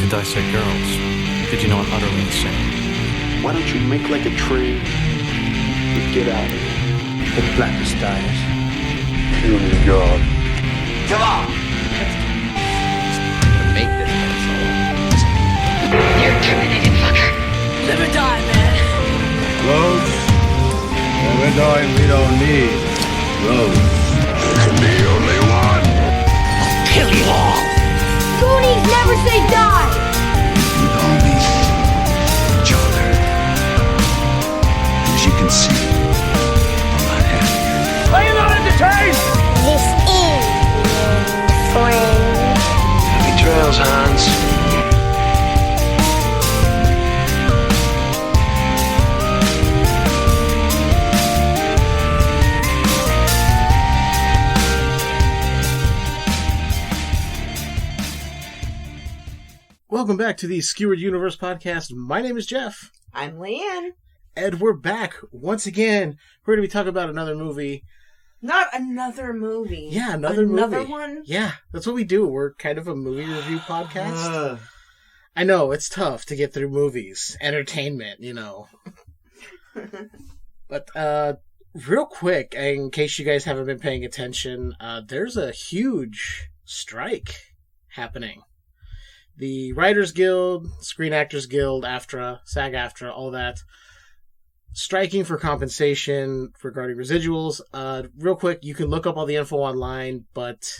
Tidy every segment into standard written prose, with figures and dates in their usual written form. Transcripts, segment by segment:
to dissect girls. Did you know I'm utterly insane? Why don't you make like a tree and get out of here? The blackest diet. Kill your God. Come on! Make this pencil. You're terminated, fucker. Live or die, man. Roads? Well, we're going, we don't need roads. There can be only one. Kill you all. Goonies never say die. We all need each other. As you can see, I'm not happy. Are you not entertained? This is friend. Happy trails, Hans. Welcome back to the Skewered Universe Podcast. My name is Jeff. I'm Leiann. And we're back once again. We're going to be talking about another movie. Not another movie. Yeah, another movie. One? Yeah, that's what we do. We're kind of a movie review podcast. I know, it's tough to get through movies. Entertainment, you know. But, real quick, in case you guys haven't been paying attention, there's a huge strike happening. The Writers Guild, Screen Actors Guild, AFTRA, SAG-AFTRA, all that, striking for compensation regarding residuals. Real quick, you can look up all the info online, but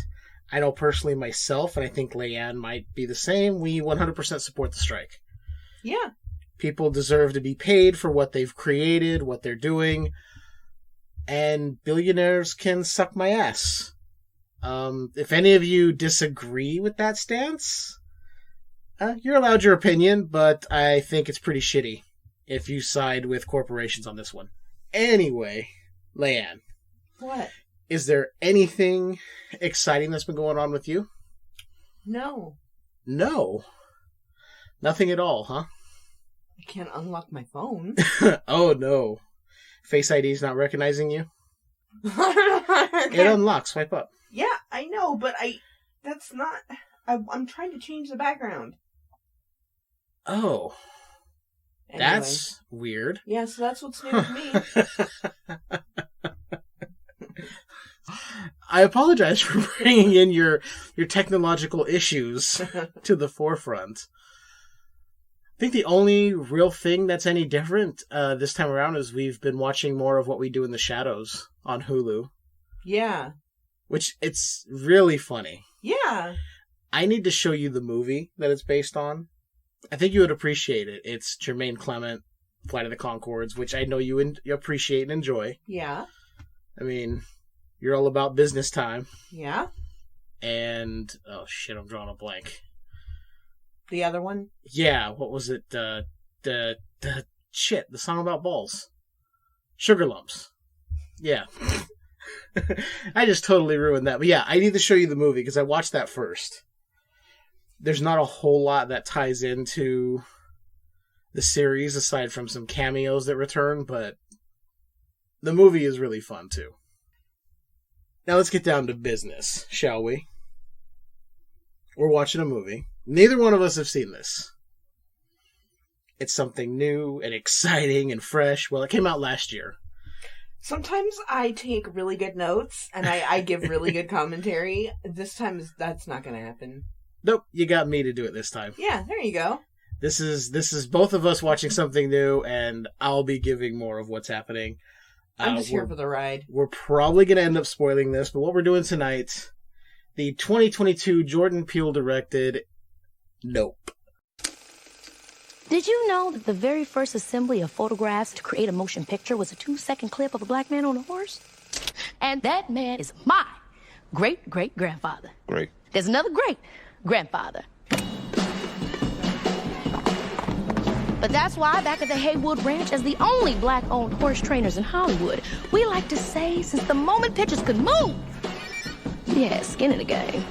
I know personally myself, and I think Leiann might be the same, we 100% support the strike. Yeah. People deserve to be paid for what they've created, what they're doing, and billionaires can suck my ass. If any of you disagree with that stance, you're allowed your opinion, but I think it's pretty shitty if you side with corporations on this one. Anyway, Leiann. What? Is there anything exciting that's been going on with you? No. No? Nothing at all, huh? I can't unlock my phone. Oh, no. Face ID is not recognizing you? Okay. It unlocks. Swipe up. Yeah, I know, but that's not... I'm trying to change the background. Oh. Anyway. That's weird. Yeah, so that's what's new with me. I apologize for bringing in your technological issues to the forefront. I think the only real thing that's any different this time around is we've been watching more of What We Do in the Shadows on Hulu. Yeah. Which, it's really funny. Yeah. I need to show you the movie that it's based on. I think you would appreciate it. It's Jermaine Clement, Flight of the Conchords, which I know you appreciate and enjoy. Yeah. I mean, you're all about business time. Yeah. And, oh shit, I'm drawing a blank. The other one? Yeah, what was it? The song about balls. Sugar Lumps. Yeah. I just totally ruined that. But yeah, I need to show you the movie because I watched that first. There's not a whole lot that ties into the series aside from some cameos that return, but the movie is really fun too. Now let's get down to business, shall we? We're watching a movie. Neither one of us have seen this. It's something new and exciting and fresh. Well, it came out last year. Sometimes I take really good notes and I give really good commentary. This time that's not going to happen. Nope, you got me to do it this time. Yeah, there you go. This is both of us watching something new, and I'll be giving more of what's happening. I'm just here for the ride. We're probably going to end up spoiling this, but what we're doing tonight, the 2022 Jordan Peele directed Nope. Did you know that the very first assembly of photographs to create a motion picture was a 2-second clip of a black man on a horse? And that man is my great-great-grandfather. Great. There's another great-grandfather. But that's why back at the Haywood Ranch, as the only black-owned horse trainers in Hollywood, we like to say, since the moment pictures could move, yeah, skin in the game.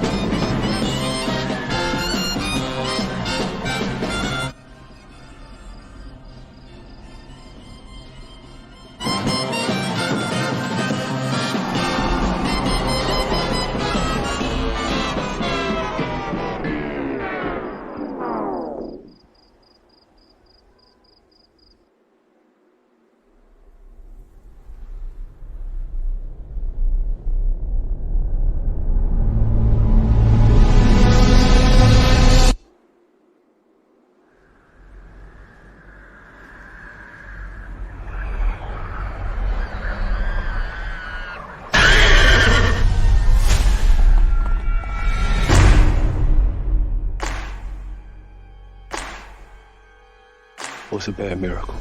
What's a bad miracle?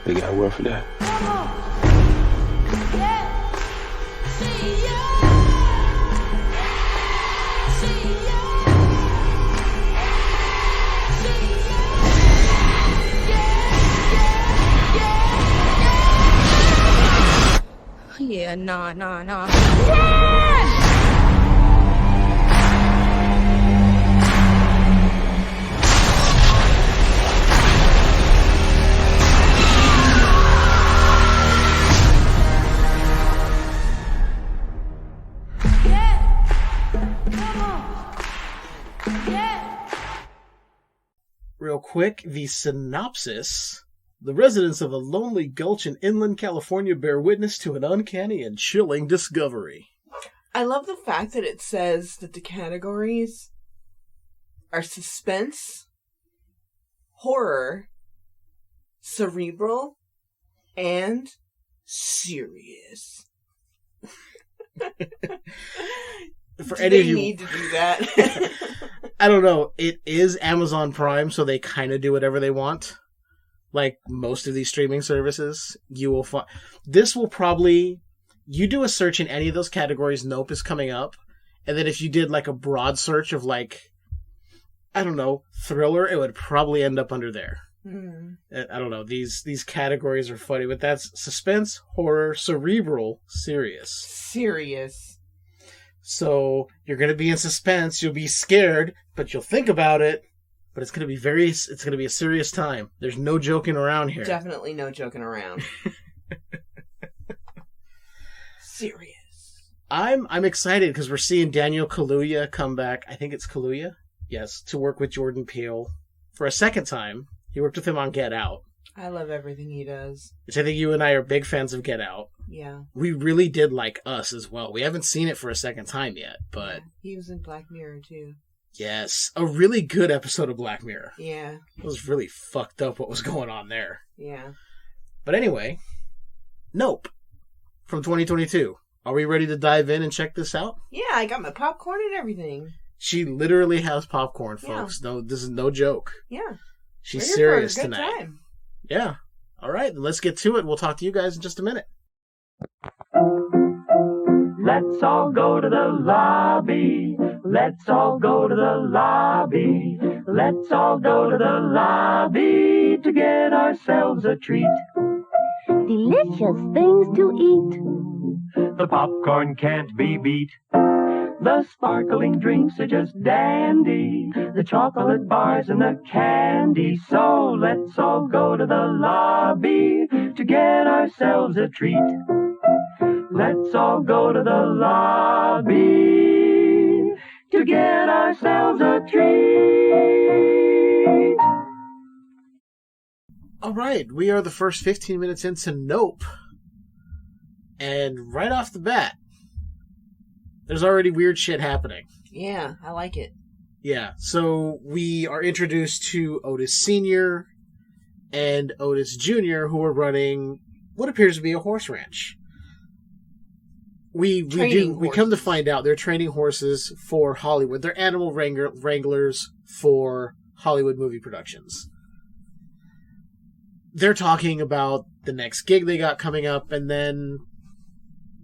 They got a word for that. Yeah, nah. Real quick, the synopsis. The residents of a lonely gulch in inland California bear witness to an uncanny and chilling discovery. I love the fact that it says that the categories are suspense, horror, cerebral, and serious. For any of you, need to do that. I don't know. It is Amazon Prime, so they kind of do whatever they want. Like most of these streaming services, you will find this will probably you do a search in any of those categories, Nope is coming up, and then if you did like a broad search of like, I don't know, thriller, it would probably end up under there. I don't know. These categories are funny, but that's suspense, horror, cerebral, serious. Serious. So you're gonna be in suspense. You'll be scared, but you'll think about it. But it's gonna be a serious time. There's no joking around here. Definitely no joking around. Serious. I'm excited because we're seeing Daniel Kaluuya come back. I think it's Kaluuya, yes, to work with Jordan Peele for a second time. He worked with him on Get Out. I love everything he does. Which I think you and I are big fans of Get Out. Yeah. We really did like Us as well. We haven't seen it for a second time yet, but... Yeah, he was in Black Mirror, too. Yes, a really good episode of Black Mirror. Yeah. It was really fucked up what was going on there. Yeah. But anyway, Nope from 2022. Are we ready to dive in and check this out? Yeah, I got my popcorn and everything. She literally has popcorn, folks. Yeah. No, this is no joke. Yeah. She's serious tonight. Time. Yeah. All right, then let's get to it. We'll talk to you guys in just a minute. Let's all go to the lobby. Let's all go to the lobby. Let's all go to the lobby to get ourselves a treat. Delicious things to eat. The popcorn can't be beat. The sparkling drinks are just dandy. The chocolate bars and the candy. So let's all go to the lobby to get ourselves a treat. Let's all go to the lobby to get ourselves a treat. All right, we are the first 15 minutes into Nope. And right off the bat, there's already weird shit happening. Yeah, I like it. Yeah, so we are introduced to Otis Sr. and Otis Jr., who are running what appears to be a horse ranch. We come to find out they're training horses for Hollywood. They're animal wranglers for Hollywood movie productions. They're talking about the next gig they got coming up, and then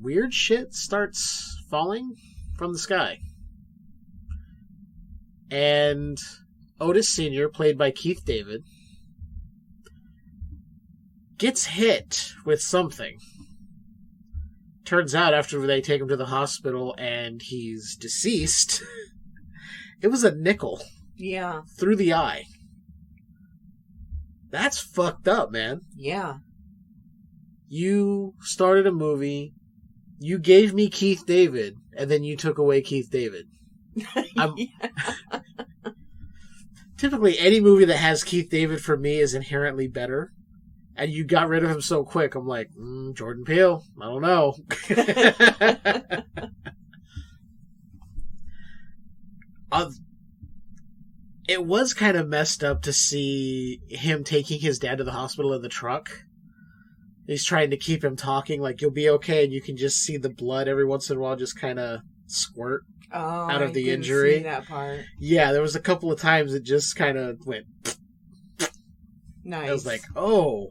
weird shit starts falling from the sky. And Otis Sr., played by Keith David, gets hit with something. Turns out after they take him to the hospital and he's deceased, it was a nickel. Yeah. Through the eye. That's fucked up, man. Yeah. You started a movie, you gave me Keith David, and then you took away Keith David. Typically, any movie that has Keith David for me is inherently better. And you got rid of him so quick, I'm like, Jordan Peele, I don't know. It was kind of messed up to see him taking his dad to the hospital in the truck. He's trying to keep him talking, like, you'll be okay, and you can just see the blood every once in a while just kind of squirt out of the didn't injury. See that part. Yeah, there was a couple of times it just kind of went. Nice. I was like, oh.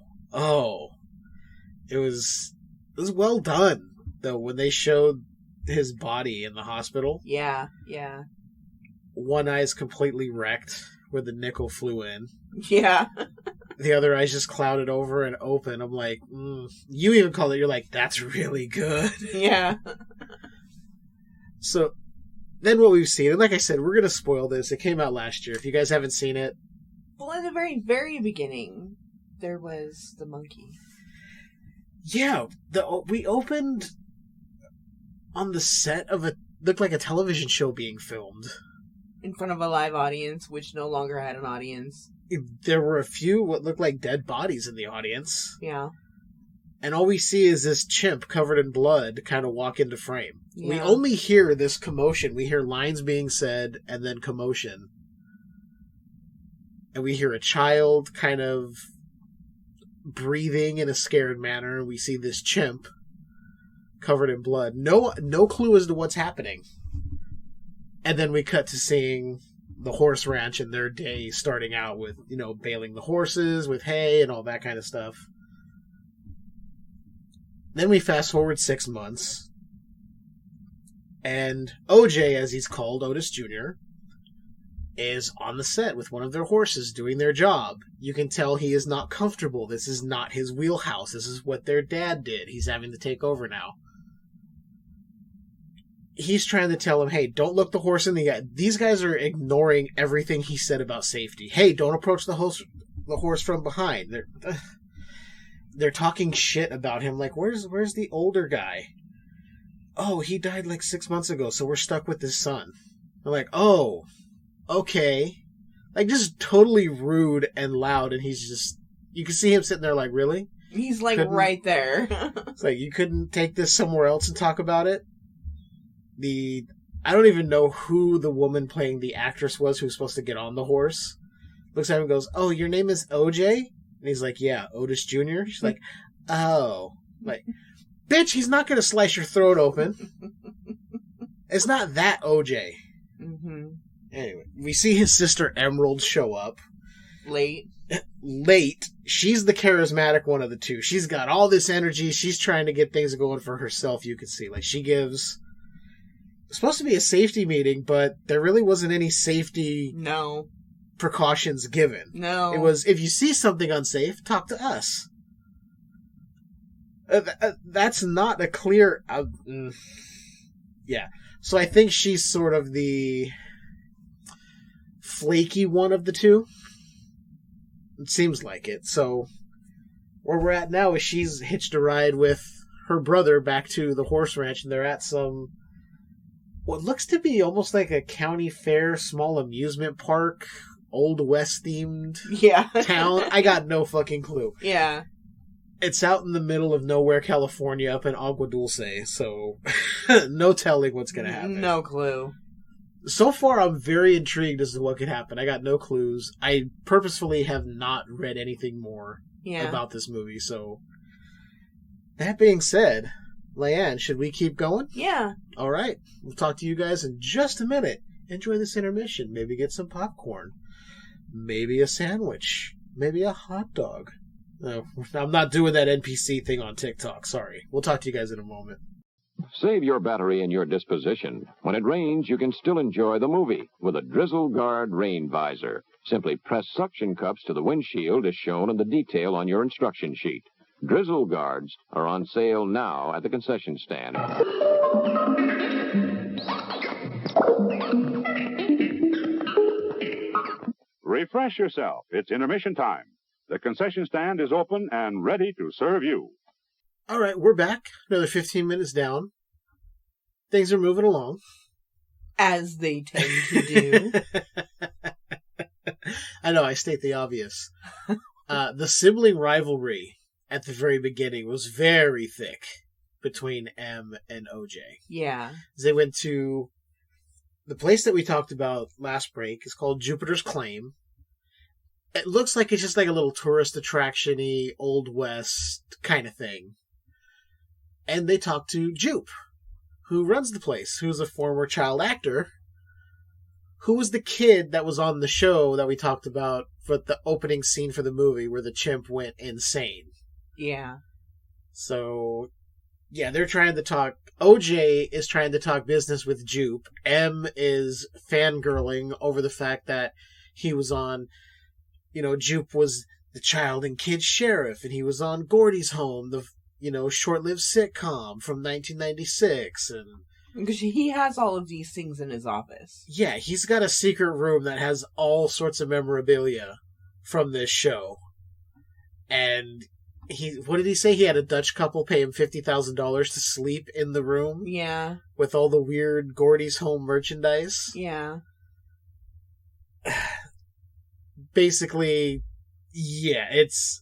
It was well done, though, when they showed his body in the hospital. Yeah. One eye's completely wrecked where the nickel flew in. Yeah. The other eye's just clouded over and open. I'm like, You even call it, you're like, that's really good. Yeah. So, then what we've seen, and like I said, we're going to spoil this. It came out last year. If you guys haven't seen it. Well, in the very, very beginning, there was the monkey. Yeah, we opened on the set of looked like a television show being filmed. In front of a live audience, which no longer had an audience. There were a few what looked like dead bodies in the audience. Yeah. And all we see is this chimp covered in blood kind of walk into frame. Yeah. We only hear this commotion. We hear lines being said and then commotion. And we hear a child kind of breathing in a scared manner. We see this chimp covered in blood. No clue as to what's happening. And then we cut to seeing the horse ranch and their day starting out with, baling the horses with hay and all that kind of stuff. Then we fast forward 6 months. And OJ, as he's called, Otis Jr., is on the set with one of their horses doing their job. You can tell he is not comfortable. This is not his wheelhouse. This is what their dad did. He's having to take over now. He's trying to tell him, hey, don't look the horse in the eye. These guys are ignoring everything he said about safety. Hey, don't approach the horse from behind. They're talking shit about him. Like, where's the older guy? Oh, he died like 6 months ago, so we're stuck with his son. I'm like, oh, okay. Like, just totally rude and loud, and he's just... You can see him sitting there like, really? He's like right there. It's like, you couldn't take this somewhere else and talk about it? I don't even know who the woman playing the actress was who was supposed to get on the horse. Looks at him and goes, oh, your name is OJ? And he's like, yeah, Otis Jr.? She's like, oh. Like, bitch, he's not going to slice your throat open. It's not that OJ. Mm-hmm. Anyway, we see his sister Emerald show up. Late. She's the charismatic one of the two. She's got all this energy. She's trying to get things going for herself, you can see. Like, she gives... It's supposed to be a safety meeting, but there really wasn't any safety precautions given. No. It was, if you see something unsafe, talk to us. That's not a clear... Yeah. So I think she's sort of the flaky one of the two. It seems like it. So where we're at now is she's hitched a ride with her brother back to the horse ranch, and they're at some... what looks to be almost like a county fair, small amusement park, Old West themed town. I got no fucking clue. Yeah. It's out in the middle of nowhere, California, up in Agua Dulce, so no telling what's going to happen. No clue. So far, I'm very intrigued as to what could happen. I got no clues. I purposefully have not read anything more about this movie, so... That being said... Leiann, should we keep going? Yeah. All right. We'll talk to you guys in just a minute. Enjoy this intermission. Maybe get some popcorn. Maybe a sandwich. Maybe a hot dog. No, I'm not doing that NPC thing on TikTok. Sorry. We'll talk to you guys in a moment. Save your battery and your disposition. When it rains, you can still enjoy the movie with a Drizzle Guard rain visor. Simply press suction cups to the windshield as shown in the detail on your instruction sheet. Drizzle Guards are on sale now at the concession stand. Refresh yourself. It's intermission time. The concession stand is open and ready to serve you. All right, we're back. Another 15 minutes down. Things are moving along. As they tend to do. I know, I state the obvious. The sibling rivalry at the very beginning was very thick between M and OJ. Yeah. They went to the place that we talked about last break. Is called Jupiter's Claim. It looks like it's just like a little tourist attraction-y, Old West kind of thing. And they talked to Jupe, who runs the place, who's a former child actor, who was the kid that was on the show that we talked about for the opening scene for the movie where the chimp went insane. Yeah. So, yeah, they're trying to talk. OJ is trying to talk business with Jupe. M is fangirling over the fact that he was on, Jupe was the child and kid sheriff, and he was on Gordy's Home, the, short-lived sitcom from 1996, and... Because he has all of these things in his office. Yeah, he's got a secret room that has all sorts of memorabilia from this show. And what did he say? He had a Dutch couple pay him $50,000 to sleep in the room? Yeah. With all the weird Gordy's Home merchandise? Yeah. Basically, yeah, it's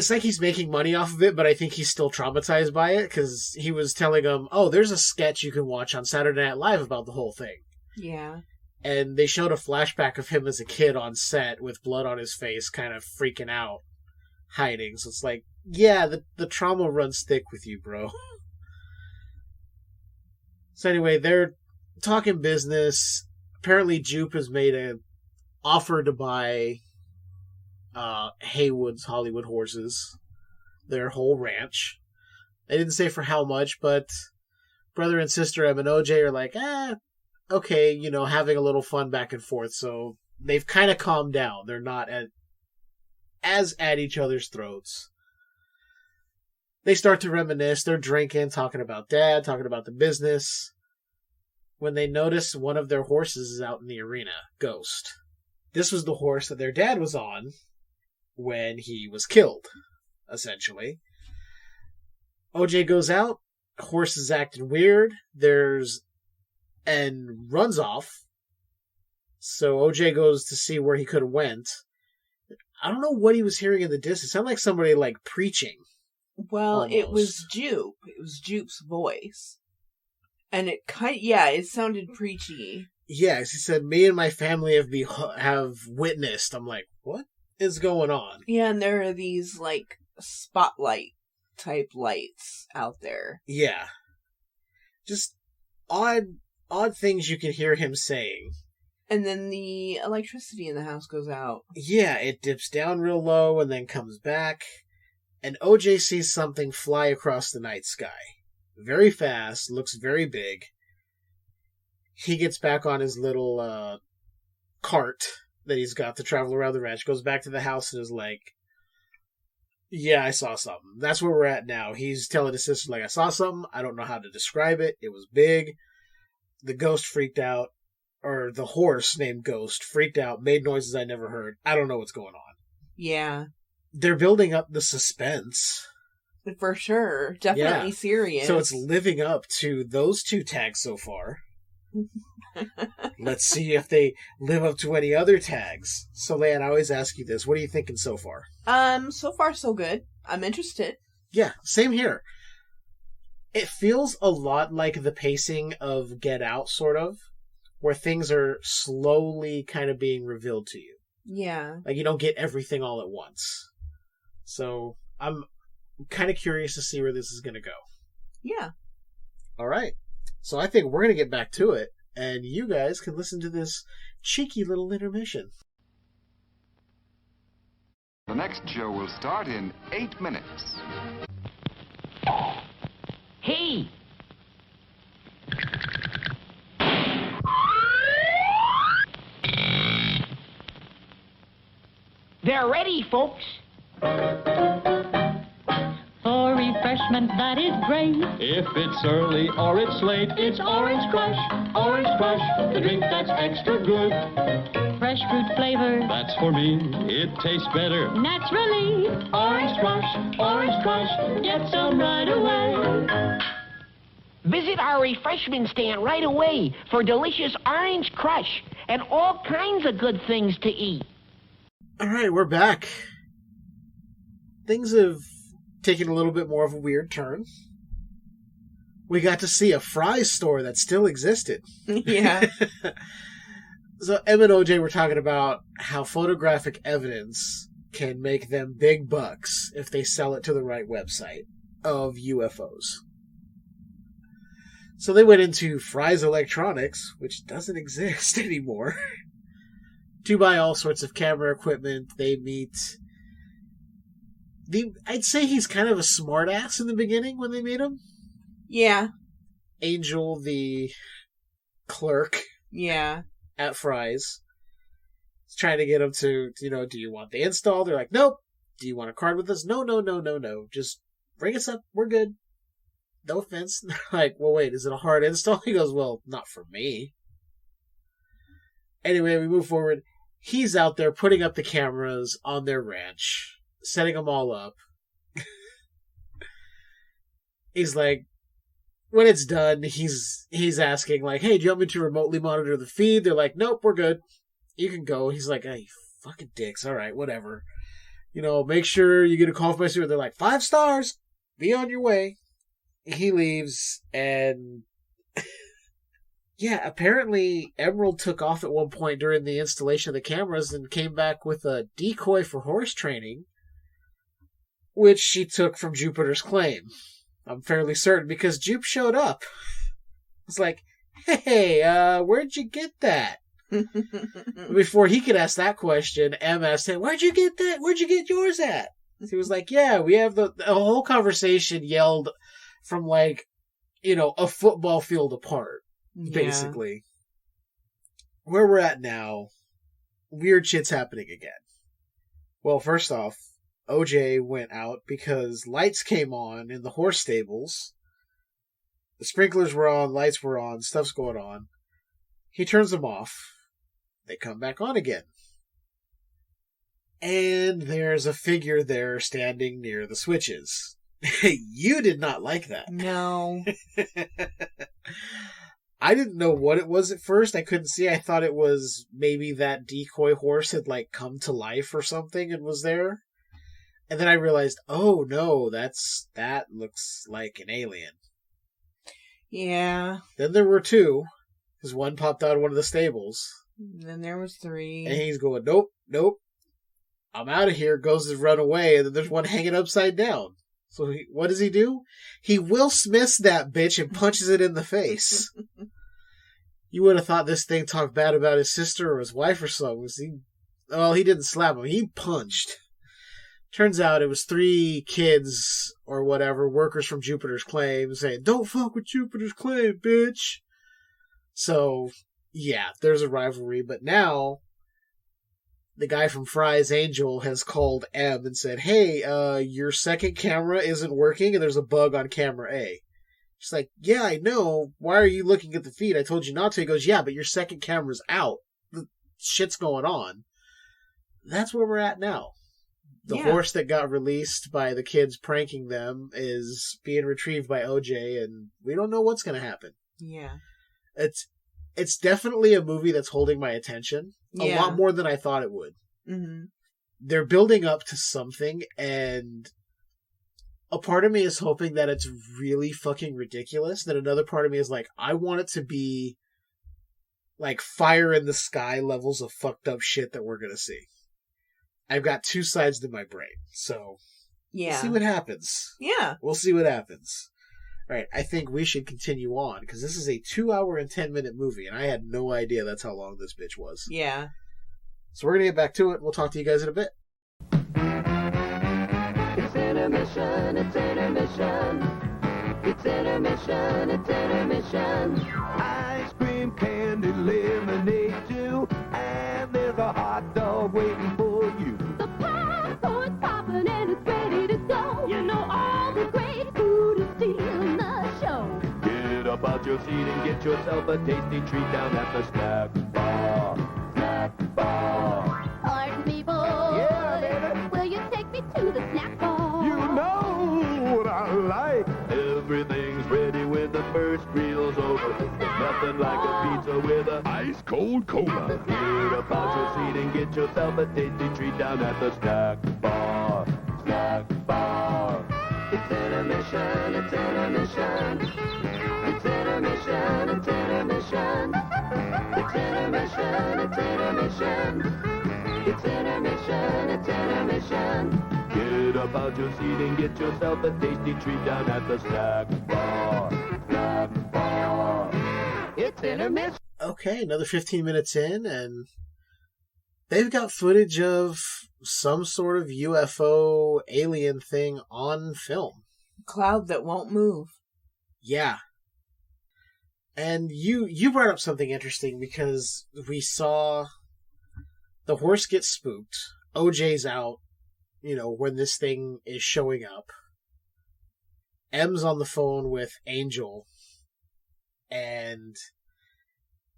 like he's making money off of it, but I think he's still traumatized by it, because he was telling him, oh, there's a sketch you can watch on Saturday Night Live about the whole thing. Yeah. And they showed a flashback of him as a kid on set with blood on his face, kind of freaking out, hiding. So it's like, yeah, the trauma runs thick with you, bro. So anyway, they're talking business. Apparently Jupe has made an offer to buy Haywood's Hollywood Horses, their whole ranch. They didn't say for how much, but brother and sister M and OJ are like, okay, having a little fun back and forth. So they've kind of calmed down. They're not as at each other's throats. They start to reminisce. They're drinking, talking about dad, talking about the business, when they notice one of their horses is out in the arena, Ghost. This was the horse that their dad was on when he was killed, essentially. OJ goes out, horse is acting weird, and runs off. So OJ goes to see where he could have went. I don't know what he was hearing in the distance. It sounded like somebody preaching. Well, almost. It was Jupe. It was Jupe's voice. And it sounded preachy. Yes, he said, me and my family have witnessed. I'm like, what is going on? Yeah, and there are these, spotlight type lights out there. Yeah. Just odd things you can hear him saying. And then the electricity in the house goes out. Yeah, it dips down real low and then comes back. And OJ sees something fly across the night sky. Very fast, looks very big. He gets back on his little cart that he's got to travel around the ranch, goes back to the house and is like, yeah, I saw something. That's where we're at now. He's telling his sister, I saw something. I don't know how to describe it. It was big. The ghost freaked out, or the horse named Ghost freaked out, made noises I never heard. I don't know what's going on. Yeah. They're building up the suspense. For sure. Definitely serious. So it's living up to those two tags so far. Let's see if they live up to any other tags. So, Leiann, I always ask you this. What are you thinking so far? So far so good. I'm interested. Yeah, same here. It feels a lot like the pacing of Get Out, sort of, where things are slowly kind of being revealed to you. Yeah. You don't get everything all at once. So, I'm kind of curious to see where this is going to go. Yeah. All right. So I think we're going to get back to it, and you guys can listen to this cheeky little intermission. The next show will start in 8 minutes. Hey! They're ready, folks. For refreshment that is great. If it's early or it's late, It's Orange Crush. Orange Crush, the drink that's extra good. Fresh fruit flavor. That's for me, it tastes better. Naturally. Orange Crush, Get some right away. Visit our refreshment stand right away for delicious Orange Crush and all kinds of good things to eat. All right, we're back. Things have taken a little bit more of a weird turn. We got to see a Fry's store that still existed. Yeah. So Em and OJ were talking about how photographic evidence can make them big bucks if they sell it to the right website of UFOs. So they went into Fry's Electronics, which doesn't exist anymore, to buy all sorts of camera equipment. They meet... I'd say he's kind of a smartass in the beginning when they meet him. Yeah. Angel, the clerk. Yeah. At Fry's. He's trying to get him to, do you want the install? They're like, nope. Do you want a card with us? No. Just ring us up. We're good. No offense. They're like, well, wait, is it a hard install? He goes, well, not for me. Anyway, we move forward. He's out there putting up the cameras on their ranch, setting them all up. He's like, when it's done, he's asking, like, hey, do you want me to remotely monitor the feed? They're like, nope, we're good. You can go. He's like, hey, fucking dicks. All right, whatever. Make sure you get a call from my super. They're like, 5 stars. Be on your way. He leaves, and yeah, apparently Emerald took off at one point during the installation of the cameras and came back with a decoy for horse training, which she took from Jupiter's Claim. I'm fairly certain, because Jupe showed up. It's like, hey, where'd you get that? Before he could ask that question, Em asked him, where'd you get that? Where'd you get yours at? He was like, yeah, we have the whole conversation yelled from, like, a football field apart, basically. Yeah. Where we're at now, weird shit's happening again. Well, first off, OJ went out because lights came on in the horse stables. The sprinklers were on, lights were on, stuff's going on. He turns them off. They come back on again. And there's a figure there standing near the switches. You did not like that. No. I didn't know what it was at first. I couldn't see. I thought it was maybe that decoy horse had, like, come to life or something and was there. And then I realized, oh no, that looks like an alien. Yeah. Then there were 2, because one popped out of one of the stables. And then there was 3. And he's going, nope. I'm out of here, goes to run away, and then there's one hanging upside down. So what does he do? He Will Smiths that bitch and punches it in the face. You would have thought this thing talked bad about his sister or his wife or something. He didn't slap him. He punched. Turns out it was 3 kids or whatever, workers from Jupiter's Claim, saying, don't fuck with Jupiter's Claim, bitch. So, yeah, there's a rivalry. But now, the guy from Fry's Angel has called M and said, hey, your second camera isn't working and there's a bug on camera A. She's like, yeah, I know. Why are you looking at the feed? I told you not to. He goes, yeah, but your second camera's out. The shit's going on. That's where we're at now. The horse that got released by the kids pranking them is being retrieved by OJ, and we don't know what's going to happen. Yeah. It's definitely a movie that's holding my attention. A lot more than I thought it would. Mm-hmm. They're building up to something, and a part of me is hoping that it's really fucking ridiculous. That another part of me is like, I want it to be like fire in the sky levels of fucked up shit that we're going to see. I've got 2 sides to my brain, so we'll see what happens. Yeah. We'll see what happens. All right, I think we should continue on, because this is a 2-hour and 10-minute movie, and I had no idea that's how long this bitch was. Yeah. So we're going to get back to it. We'll talk to you guys in a bit. It's intermission, it's intermission. It's intermission, it's intermission. Ice cream, candy, lemonade too. And there's a hot dog waiting for you. The popcorn's popping and it's ready to go. You know all the great food is stealing the show. Get up out your seat and get yourself a tasty treat down at the snack bar. Snack bar. Pardon me, boy. Yeah, baby. Will you take me to the snack bar? You know what I like. Everything's ready when the first meal's over. Nothing like a pizza with a ice cold cola. Get up out your seat and get yourself a tasty treat down at the snack bar. Snack bar. It's intermission, it's intermission. It's intermission, it's intermission. It's intermission, it's intermission. It's intermission, it's intermission. Get up out your seat and get yourself a tasty treat down at the snack bar. Snack bar. It's intermission. Okay, another 15 minutes in, and they've got footage of some sort of UFO alien thing on film. Cloud that won't move. Yeah. And you brought up something interesting because we saw the horse get spooked. OJ's out, when this thing is showing up. M's on the phone with Angel. And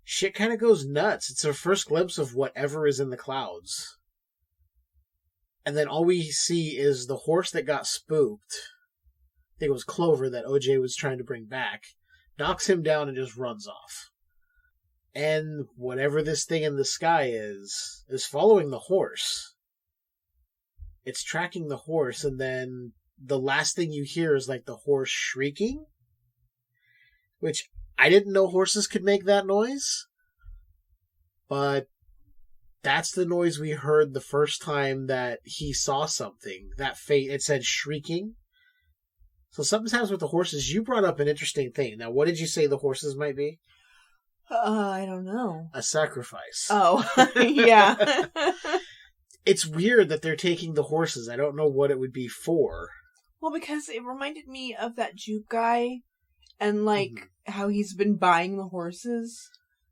shit kind of goes nuts. It's our first glimpse of whatever is in the clouds. And then all we see is the horse that got spooked. I think it was Clover that OJ was trying to bring back. Knocks him down and just runs off. And whatever this thing in the sky is following the horse. It's tracking the horse, and then the last thing you hear is like the horse shrieking. Which, I didn't know horses could make that noise. But that's the noise we heard the first time that he saw something. It said shrieking. So something's happens with the horses. You brought up an interesting thing. Now, what did you say the horses might be? I don't know. A sacrifice. Oh, yeah. It's weird that they're taking the horses. I don't know what it would be for. Well, because it reminded me of that Juke guy and, how he's been buying the horses,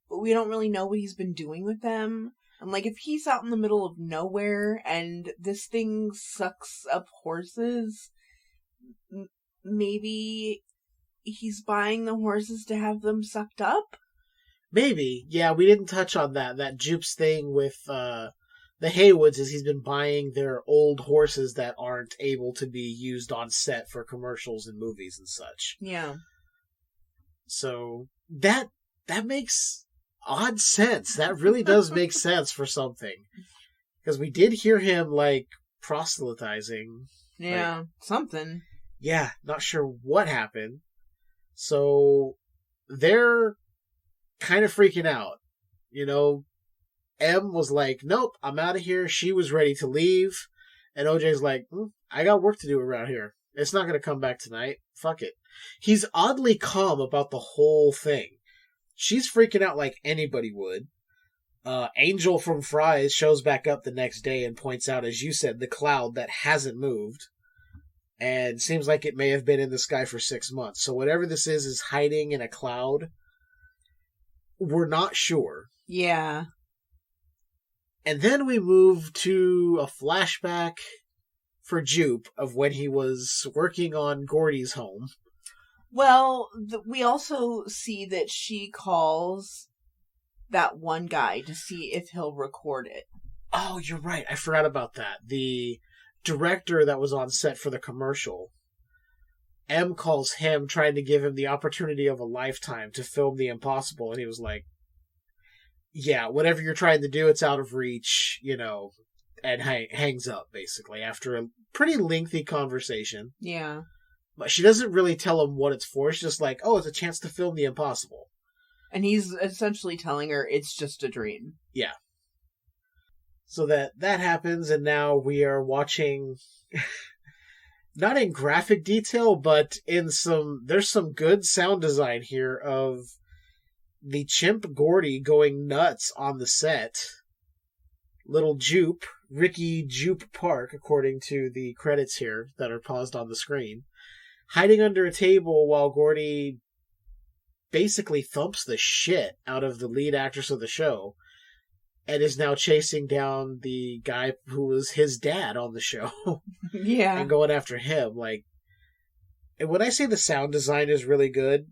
but we don't really know what he's been doing with them. And, if he's out in the middle of nowhere and this thing sucks up horses, maybe he's buying the horses to have them sucked up? Maybe. Yeah, we didn't touch on that. That Jupes thing with the Haywoods is he's been buying their old horses that aren't able to be used on set for commercials and movies and such. Yeah. So that makes odd sense. That really does make sense for something. Because we did hear him, proselytizing. Yeah, something. Yeah, not sure what happened. So they're kind of freaking out. M was like, nope, I'm out of here. She was ready to leave. And OJ's like, I got work to do around here. It's not going to come back tonight. Fuck it. He's oddly calm about the whole thing. She's freaking out like anybody would. Angel from Fry's shows back up the next day and points out, as you said, the cloud that hasn't moved. And seems like it may have been in the sky for 6 months. So whatever this is hiding in a cloud. We're not sure. Yeah. And then we move to a flashback for Jupe of when he was working on Gordy's home. Well, we also see that she calls that one guy to see if he'll record it. Oh, you're right. I forgot about that. The director that was on set for the commercial, M calls him trying to give him the opportunity of a lifetime to film the impossible. And he was like, yeah, whatever you're trying to do, it's out of reach, and hangs up, basically, after a pretty lengthy conversation. Yeah. But she doesn't really tell him what it's for. She's just like, oh, it's a chance to film the impossible. And he's essentially telling her it's just a dream. Yeah. So that happens, and now we are watching, not in graphic detail, but there's some good sound design here of the chimp Gordy going nuts on the set. Little Jupe, Ricky Jupe Park, according to the credits here that are paused on the screen, hiding under a table while Gordy basically thumps the shit out of the lead actress of the show and is now chasing down the guy who was his dad on the show. Yeah. And going after him. And when I say the sound design is really good,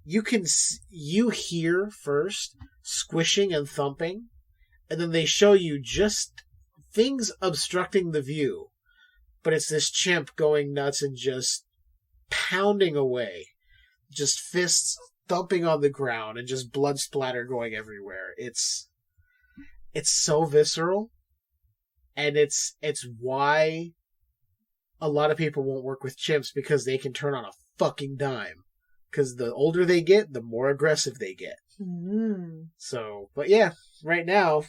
you hear first squishing and thumping, and then they show you just things obstructing the view. But it's this chimp going nuts and just pounding away. Just fists thumping on the ground and just blood splatter going everywhere. It's so visceral. And it's why a lot of people won't work with chimps, because they can turn on a fucking dime. Because the older they get, the more aggressive they get. Mm. So, but yeah, right now,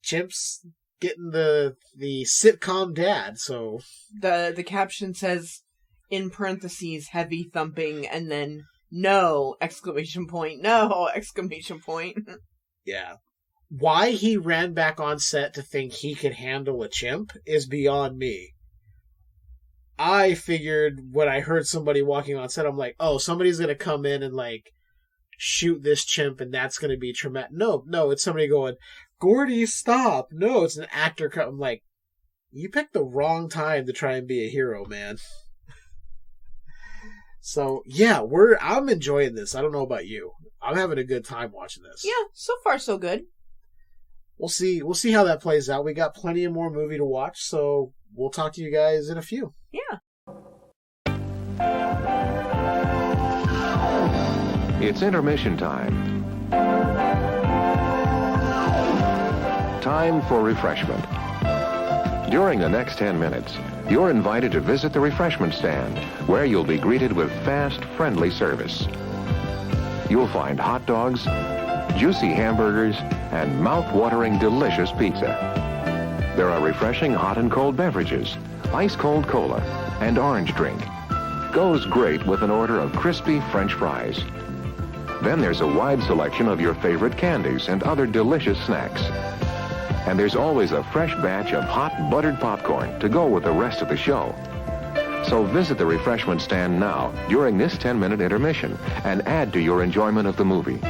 Chimp's getting the sitcom dad, so... The caption says, in parentheses, heavy thumping, and then No! Exclamation point. No! Exclamation point. Yeah. Why he ran back on set to think he could handle a chimp is beyond me. I figured when I heard somebody walking on set, I'm like, oh, somebody's going to come in and, like, shoot this chimp and that's going to be traumatic. No, it's somebody going, Gordy, stop. No, it's an actor. I'm like, you picked the wrong time to try and be a hero, man. So, yeah, I'm enjoying this. I don't know about you. I'm having a good time watching this. Yeah, so far so good. We'll see how that plays out. We got plenty of more movie to watch, so we'll talk to you guys in a few. Yeah. It's intermission time. Time for refreshment. During the next 10 minutes, you're invited to visit the refreshment stand, where you'll be greeted with fast, friendly service. You'll find hot dogs, juicy hamburgers, and mouth-watering delicious pizza. There are refreshing hot and cold beverages, ice-cold cola, and orange drink. Goes great with an order of crispy French fries. Then there's a wide selection of your favorite candies and other delicious snacks. And there's always a fresh batch of hot buttered popcorn to go with the rest of the show. So visit the refreshment stand now during this 10-minute intermission and add to your enjoyment of the movie.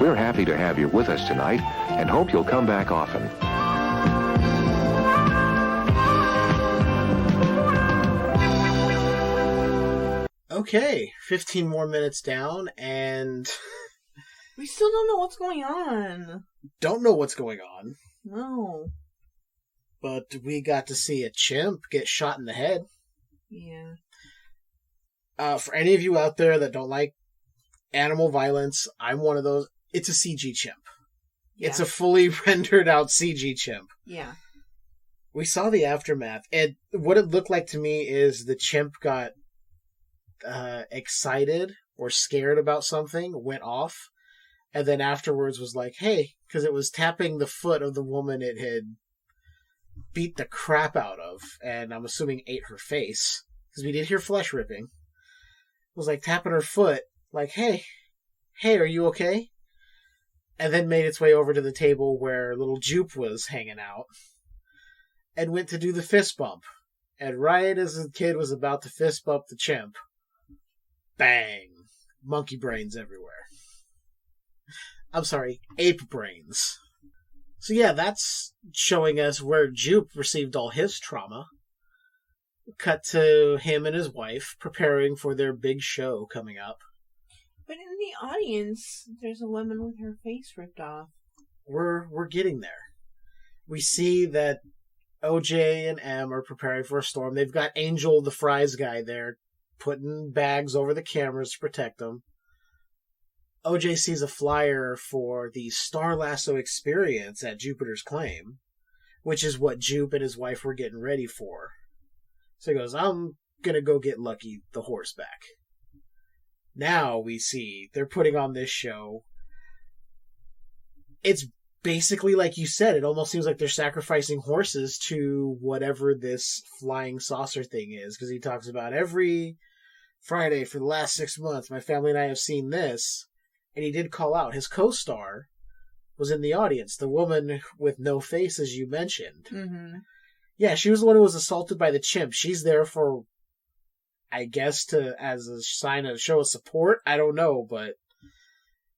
We're happy to have you with us tonight and hope you'll come back often. Okay, 15 more minutes down, and we still don't know what's going on. Don't know what's going on. No. But we got to see a chimp get shot in the head. Yeah. For any of you out there that don't like animal violence, I'm one of those. It's a CG chimp. Yeah. It's a fully rendered out CG chimp. Yeah. We saw the aftermath, and what it looked like to me is the chimp got excited or scared about something, went off, and then afterwards was like, hey, because it was tapping the foot of the woman it had beat the crap out of, and I'm assuming ate her face, because we did hear flesh ripping. It was like tapping her foot, like, hey, are you okay? And then made its way over to the table where little Jupe was hanging out, and went to do the fist bump. And right as the kid was about to fist bump the chimp, bang! Monkey brains everywhere. I'm sorry, ape brains. So yeah, that's showing us where Jupe received all his trauma. Cut to him and his wife preparing for their big show coming up. But in the audience, there's a woman with her face ripped off. We're getting there. We see that OJ and M are preparing for a storm. They've got Angel, the fries guy, there, putting bags over the cameras to protect them. OJ sees a flyer for the Star Lasso experience at Jupiter's Claim, which is what Jupe and his wife were getting ready for. So he goes, I'm gonna go get Lucky the horse back. Now we see they're putting on this show. It's basically like you said, it almost seems like they're sacrificing horses to whatever this flying saucer thing is, because he talks about every Friday for the last 6 months, my family and I have seen this. And he did call out. His co-star was in the audience, the woman with no face, as you mentioned. Mm-hmm. Yeah, she was the one who was assaulted by the chimp. She's there for, I guess, as a sign of show of support. I don't know, but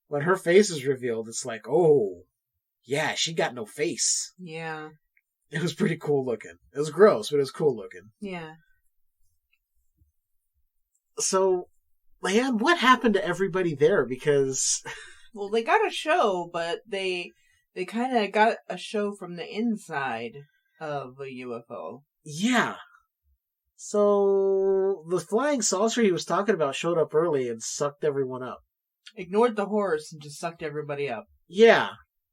when her face is revealed, it's like, oh, yeah, she got no face. Yeah. It was pretty cool looking. It was gross, but it was cool looking. Yeah. So, Leiann, what happened to everybody there? Because well, they got a show, but they kind of got a show from the inside of a UFO. Yeah. So the flying saucer he was talking about showed up early and sucked everyone up. Ignored the horse and just sucked everybody up. Yeah.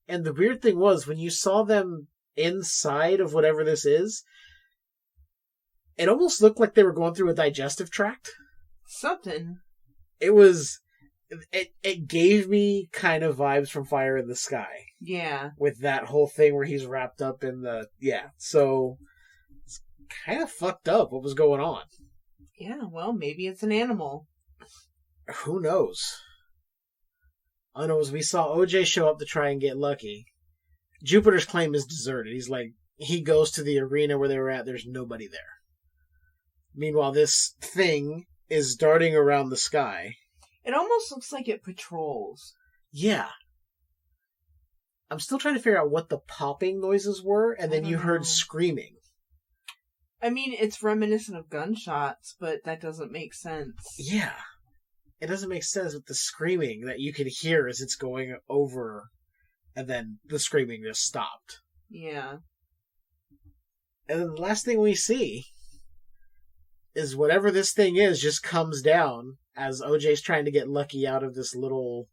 And the weird thing was, when you saw them inside of whatever this is, it almost looked like they were going through a digestive tract. Something. It gave me kind of vibes from Fire in the Sky. Yeah. With that whole thing where he's wrapped up in the... Yeah, so it's kind of fucked up what was going on. Yeah, well, maybe it's an animal. Who knows? All I know is we saw OJ show up to try and get lucky. Jupiter's claim is deserted. He's like, he goes to the arena where they were at, there's nobody there. Meanwhile, this thing is darting around the sky. It almost looks like it patrols. Yeah. I'm still trying to figure out what the popping noises were, and then you heard screaming. I mean, it's reminiscent of gunshots, but that doesn't make sense. Yeah. It doesn't make sense with the screaming that you could hear as it's going over, and then the screaming just stopped. Yeah. And then the last thing we see is whatever this thing is just comes down as OJ's trying to get Lucky out of this little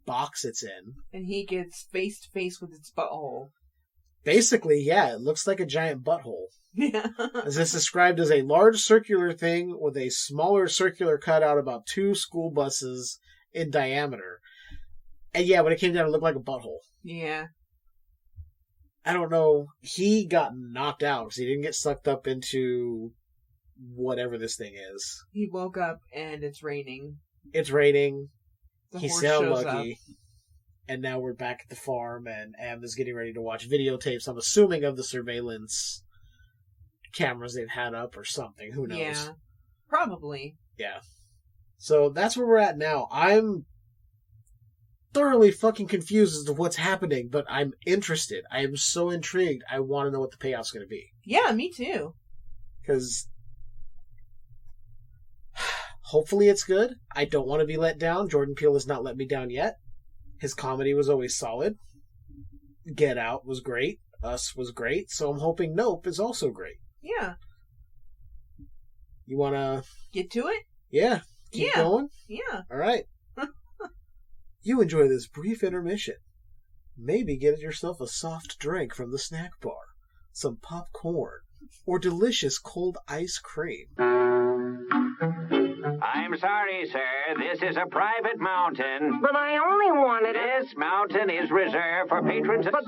box it's in. And he gets face to face with its butthole. Basically, yeah, it looks like a giant butthole. Yeah. As it's described as a large circular thing with a smaller circular cutout about 2 school buses in diameter. And yeah, when it came down, it looked like a butthole. Yeah. I don't know. He got knocked out because he didn't get sucked up into whatever this thing is. He woke up and it's raining. It's raining. The He's horse so shows lucky. up. And now we're back at the farm, and Am is getting ready to watch videotapes, I'm assuming, of the surveillance cameras they've had up or something. Who knows? Yeah. Probably. Yeah. So that's where we're at now. I'm thoroughly fucking confused as to what's happening, but I'm interested. I am so intrigued. I want to know what the payoff's going to be. Yeah, me too. Because hopefully it's good. I don't want to be let down. Jordan Peele has not let me down yet. His comedy was always solid. Get Out was great. Us was great. So I'm hoping Nope is also great. Yeah. You want to get to it? Yeah. Keep going? Yeah. All right. You enjoy this brief intermission. Maybe get yourself a soft drink from the snack bar, some popcorn, or delicious cold ice cream. I'm sorry, sir. This is a private mountain. But I only wanted it. This mountain is reserved for patrons. But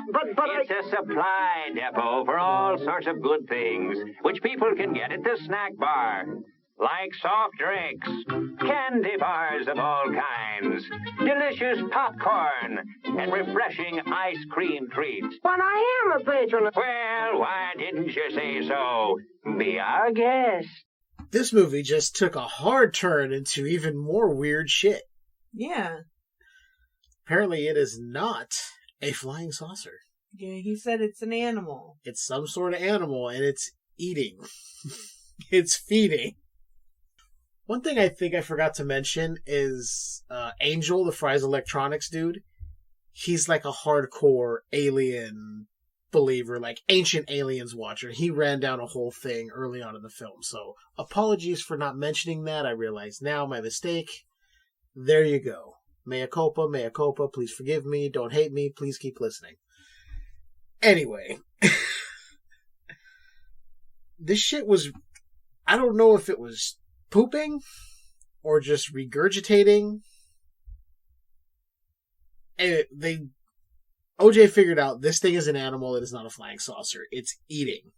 it's a supply depot for all sorts of good things, which people can get at the snack bar. Like soft drinks, candy bars of all kinds, delicious popcorn, and refreshing ice cream treats. But I am a patron. Well, why didn't you say so? Be our guest. This movie just took a hard turn into even more weird shit. Yeah. Apparently it is not a flying saucer. Yeah, he said it's an animal. It's some sort of animal, and it's eating. It's feeding. One thing I think I forgot to mention is Angel, the Fry's Electronics dude. He's like a hardcore alien believer, like ancient aliens watcher. He ran down a whole thing early on in the film, so apologies for not mentioning that. I realize now, my mistake. There you go. Mea culpa, please forgive me, don't hate me, please keep listening. Anyway. This shit was, I don't know if it was pooping or just regurgitating. And OJ figured out this thing is an animal. It is not a flying saucer. It's eating.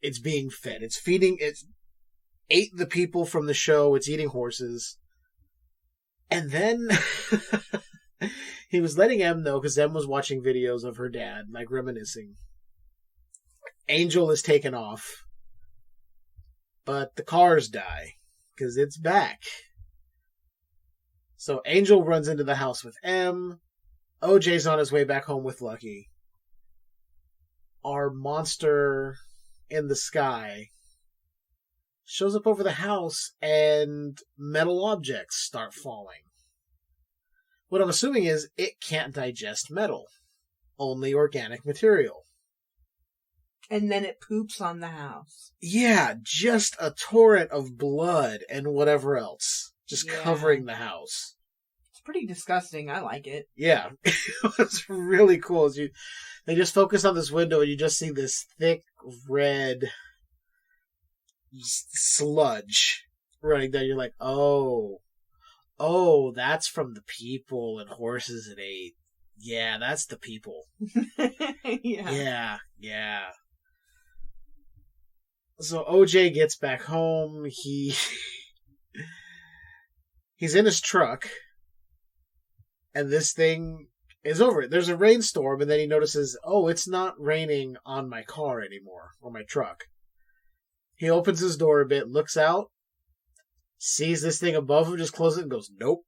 It's being fed. It's feeding. It ate the people from the show. It's eating horses. And then he was letting Em know, because Em was watching videos of her dad, like reminiscing. Angel is taken off. But the cars die. Because it's back. So Angel runs into the house with Em. OJ's on his way back home with Lucky. Our monster in the sky shows up over the house and metal objects start falling. What I'm assuming is it can't digest metal. Only organic material. And then it poops on the house. Yeah, just a torrent of blood and whatever else. Just covering the house. It's pretty disgusting. I like it. Yeah. It was really cool. They just focus on this window and you just see this thick red sludge running down. You're like, oh, that's from the people and horses it ate. Yeah, that's the people. Yeah. So OJ gets back home. He He's in his truck, and this thing is over. There's a rainstorm, and then he notices, oh, it's not raining on my car anymore, or my truck. He opens his door a bit, looks out, sees this thing above him, just closes it, and goes, nope.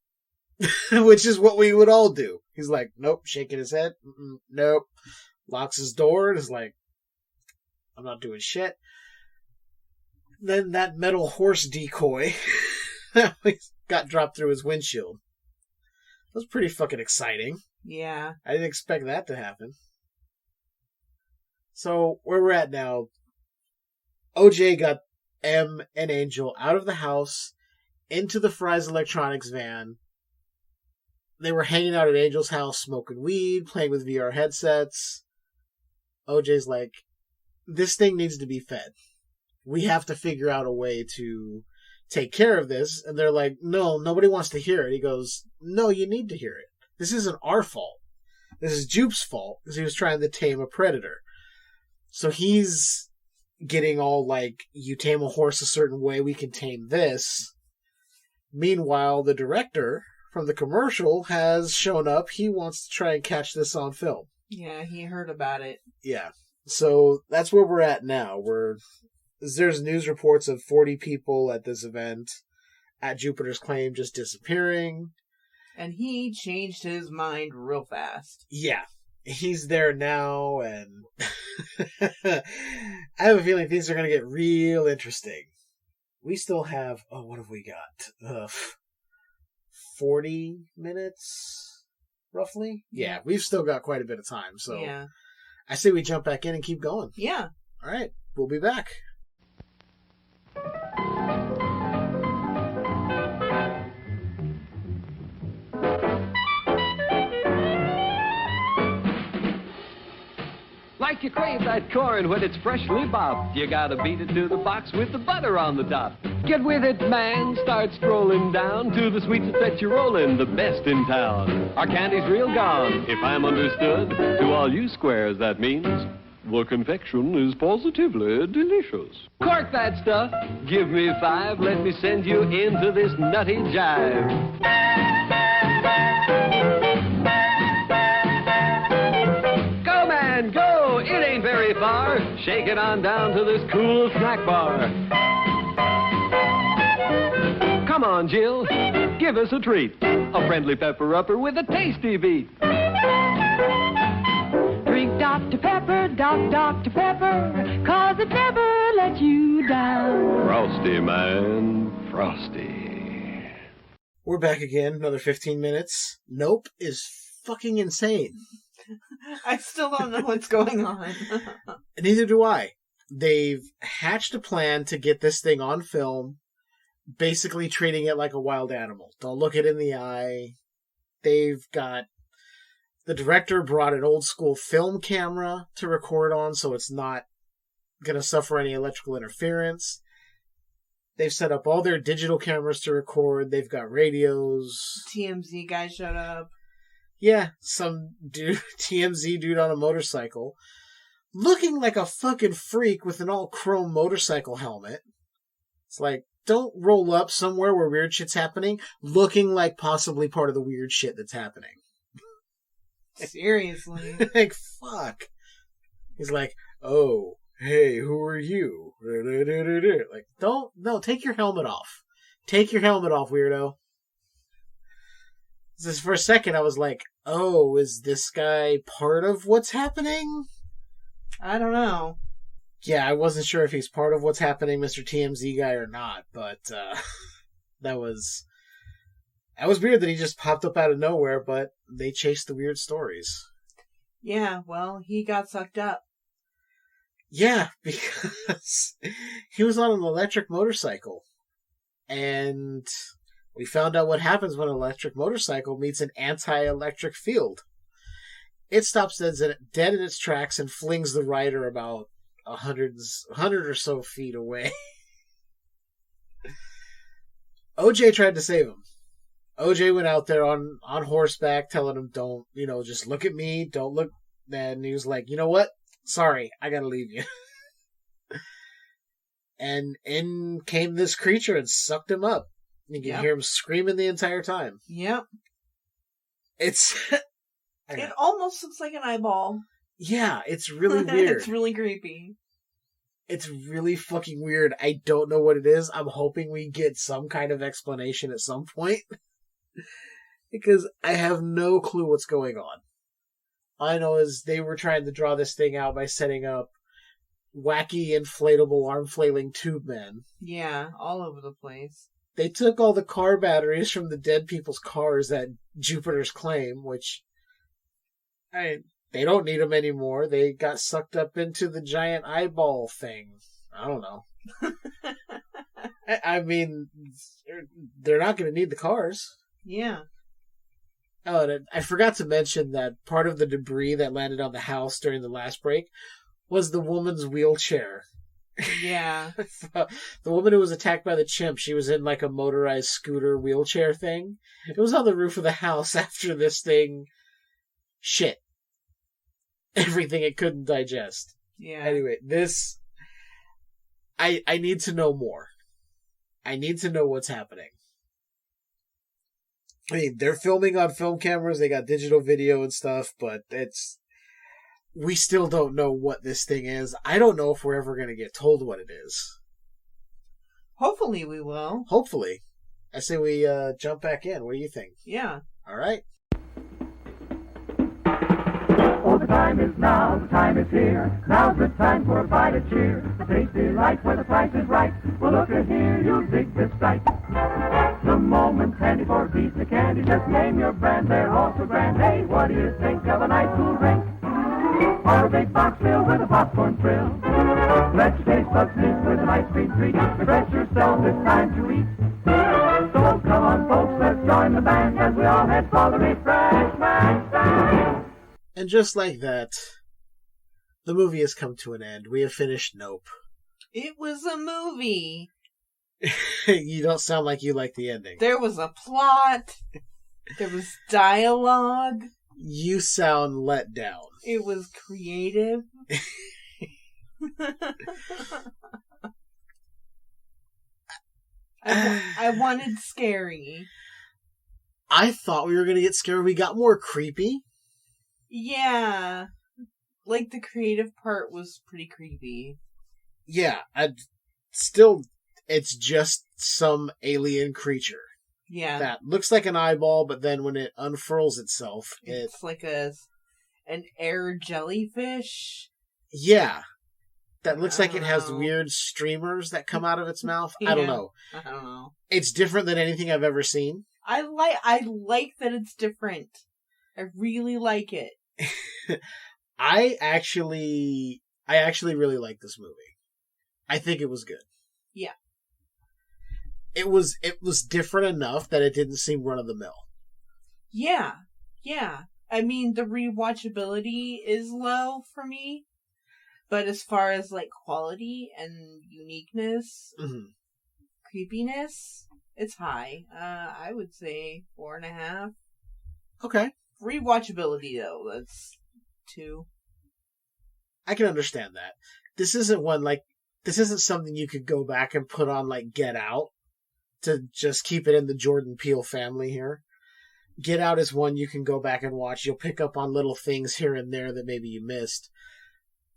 Which is what we would all do. He's like, nope, shaking his head, nope. Locks his door, and is like, I'm not doing shit. Then that metal horse decoy got dropped through his windshield. That was pretty fucking exciting. Yeah. I didn't expect that to happen. So, where we're at now, OJ got M and Angel out of the house, into the Fry's Electronics van. They were hanging out at Angel's house, smoking weed, playing with VR headsets. OJ's like, this thing needs to be fed. We have to figure out a way to take care of this. And they're like, no, nobody wants to hear it. He goes, no, you need to hear it. This isn't our fault. This is Jupe's fault, because he was trying to tame a predator. So he's getting all like, you tame a horse a certain way, we can tame this. Meanwhile, the director from the commercial has shown up. He wants to try and catch this on film. Yeah, he heard about it. Yeah. So that's where we're at now. There's news reports of 40 people at this event at Jupiter's Claim just disappearing. And he changed his mind real fast. Yeah. He's there now, and I have a feeling things are going to get real interesting. We still have, what have we got? 40 minutes, roughly? Yeah, we've still got quite a bit of time, so yeah. I say we jump back in and keep going. Yeah. All right, we'll be back. Like you crave that corn when it's freshly bobbed, you gotta beat it to the box with the butter on the top. Get with it, man. Start strolling down to the sweets that set you rolling, the best in town. Our candy's real gone, if I'm understood. To all you squares, that means the confection is positively delicious. Cork that stuff. Give me 5. Let me send you into this nutty jive. Go, man, go. It ain't very far. Shake it on down to this cool snack bar. Come on, Jill. Give us a treat. A friendly pepper-upper with a tasty beat. Drink Dr. Pepper, Dr. Pepper, 'cause it never lets you down. Frosty, man. Frosty. We're back again, another 15 minutes. Nope is fucking insane. I still don't know what's going on. Neither do I. They've hatched a plan to get this thing on film, basically treating it like a wild animal. Don't look it in the eye. They've got... The director brought an old school film camera to record on, so it's not going to suffer any electrical interference. They've set up all their digital cameras to record. They've got radios. TMZ guy showed up. Yeah, some dude, TMZ dude on a motorcycle, looking like a fucking freak with an all chrome motorcycle helmet. It's like, don't roll up somewhere where weird shit's happening, looking like possibly part of the weird shit that's happening. Seriously. Like, fuck. He's like, oh, hey, who are you? Like, no, take your helmet off. Take your helmet off, weirdo. Just for a second, I was like, oh, is this guy part of what's happening? I don't know. Yeah, I wasn't sure if he's part of what's happening, Mr. TMZ guy, or not, but that was weird that he just popped up out of nowhere, but they chased the weird stories. Yeah, well, he got sucked up. Yeah, because he was on an electric motorcycle. And we found out what happens when an electric motorcycle meets an anti-electric field. It stops dead in its tracks and flings the rider about 100 or so feet away. OJ tried to save him. OJ went out there on horseback telling him, don't, just look at me, don't look. And he was like, you know what? Sorry, I gotta leave you. And in came this creature and sucked him up. You can hear him screaming the entire time. Yep. It's... It almost looks like an eyeball. Yeah, it's really weird. It's really creepy. It's really fucking weird. I don't know what it is. I'm hoping we get some kind of explanation at some point. Because I have no clue what's going on. All I know is they were trying to draw this thing out by setting up wacky inflatable arm flailing tube men. Yeah, all over the place. They took all the car batteries from the dead people's cars at Jupiter's Claim, which... they don't need them anymore. They got sucked up into the giant eyeball thing. I don't know. I mean, they're not going to need the cars. Yeah. Oh, and I forgot to mention that part of the debris that landed on the house during the last break was the woman's wheelchair. Yeah. The woman who was attacked by the chimp, she was in like a motorized scooter wheelchair thing. It was on the roof of the house after this thing shit everything it couldn't digest. Yeah. Anyway, this... I need to know more. I need to know what's happening. I mean, they're filming on film cameras, they got digital video and stuff, but it's... We still don't know what this thing is. I don't know if we're ever going to get told what it is. Hopefully we will. Hopefully. I say we jump back in. What do you think? Yeah. All right. Oh, the time is now, the time is here. Now's the time for a bite of cheer. A tasty light where the price is right. Well, look at here, you'll dig this sight. The moment's handy for a piece of candy. Just name your brand, they're all so grand. Hey, what do you think of a nice cool drink? Or a big box filled with a popcorn thrill? Let your taste buds meet with an ice cream treat. Refresh yourself, it's time to eat. So come on, folks, let's join the band as we all head for the refreshment stand. And just like that, the movie has come to an end. We have finished Nope. It was a movie. You don't sound like you like the ending. There was a plot. There was dialogue. You sound let down. It was creative. I wanted scary. I thought we were going to get scared. We got more creepy. Yeah. Like, the creative part was pretty creepy. Yeah, it's just some alien creature. Yeah. That looks like an eyeball, but then when it unfurls itself, it's like an air jellyfish. Yeah. That looks like it has weird streamers that come out of its mouth. Yeah. I don't know. I don't know. It's different than anything I've ever seen. I like that it's different. I really like it. I actually really like this movie. I think it was good. Yeah. It was different enough that it didn't seem run of the mill. Yeah. Yeah. I mean, the rewatchability is low for me, but as far as like quality and uniqueness, creepiness, it's high. I would say 4.5. Okay. Rewatchability though, that's 2. I can understand that. This isn't something you could go back and put on like Get Out to just keep it in the Jordan Peele family here. Get Out is one you can go back and watch. You'll pick up on little things here and there that maybe you missed.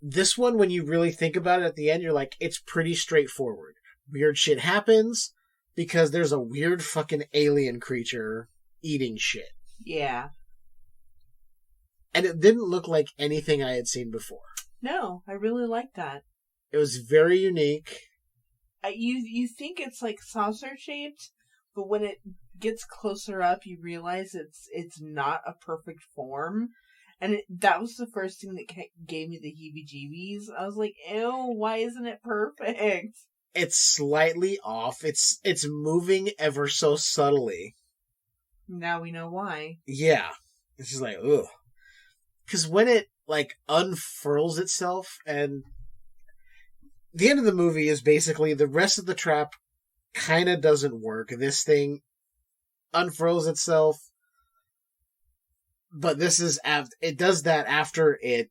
This one, when you really think about it at the end, you're like, it's pretty straightforward. Weird shit happens because there's a weird fucking alien creature eating shit. Yeah. And it didn't look like anything I had seen before. No, I really like that. It was very unique. You think it's like saucer shaped, but when it gets closer up, you realize it's not a perfect form, and that was the first thing that gave me the heebie-jeebies. I was like, ew, why isn't it perfect? It's slightly off. It's moving ever so subtly. Now we know why. Yeah, it's just like ugh. Because when it like unfurls itself, and the end of the movie is basically the rest of the trap kind of doesn't work. This thing unfurls itself, but this is it does that after it.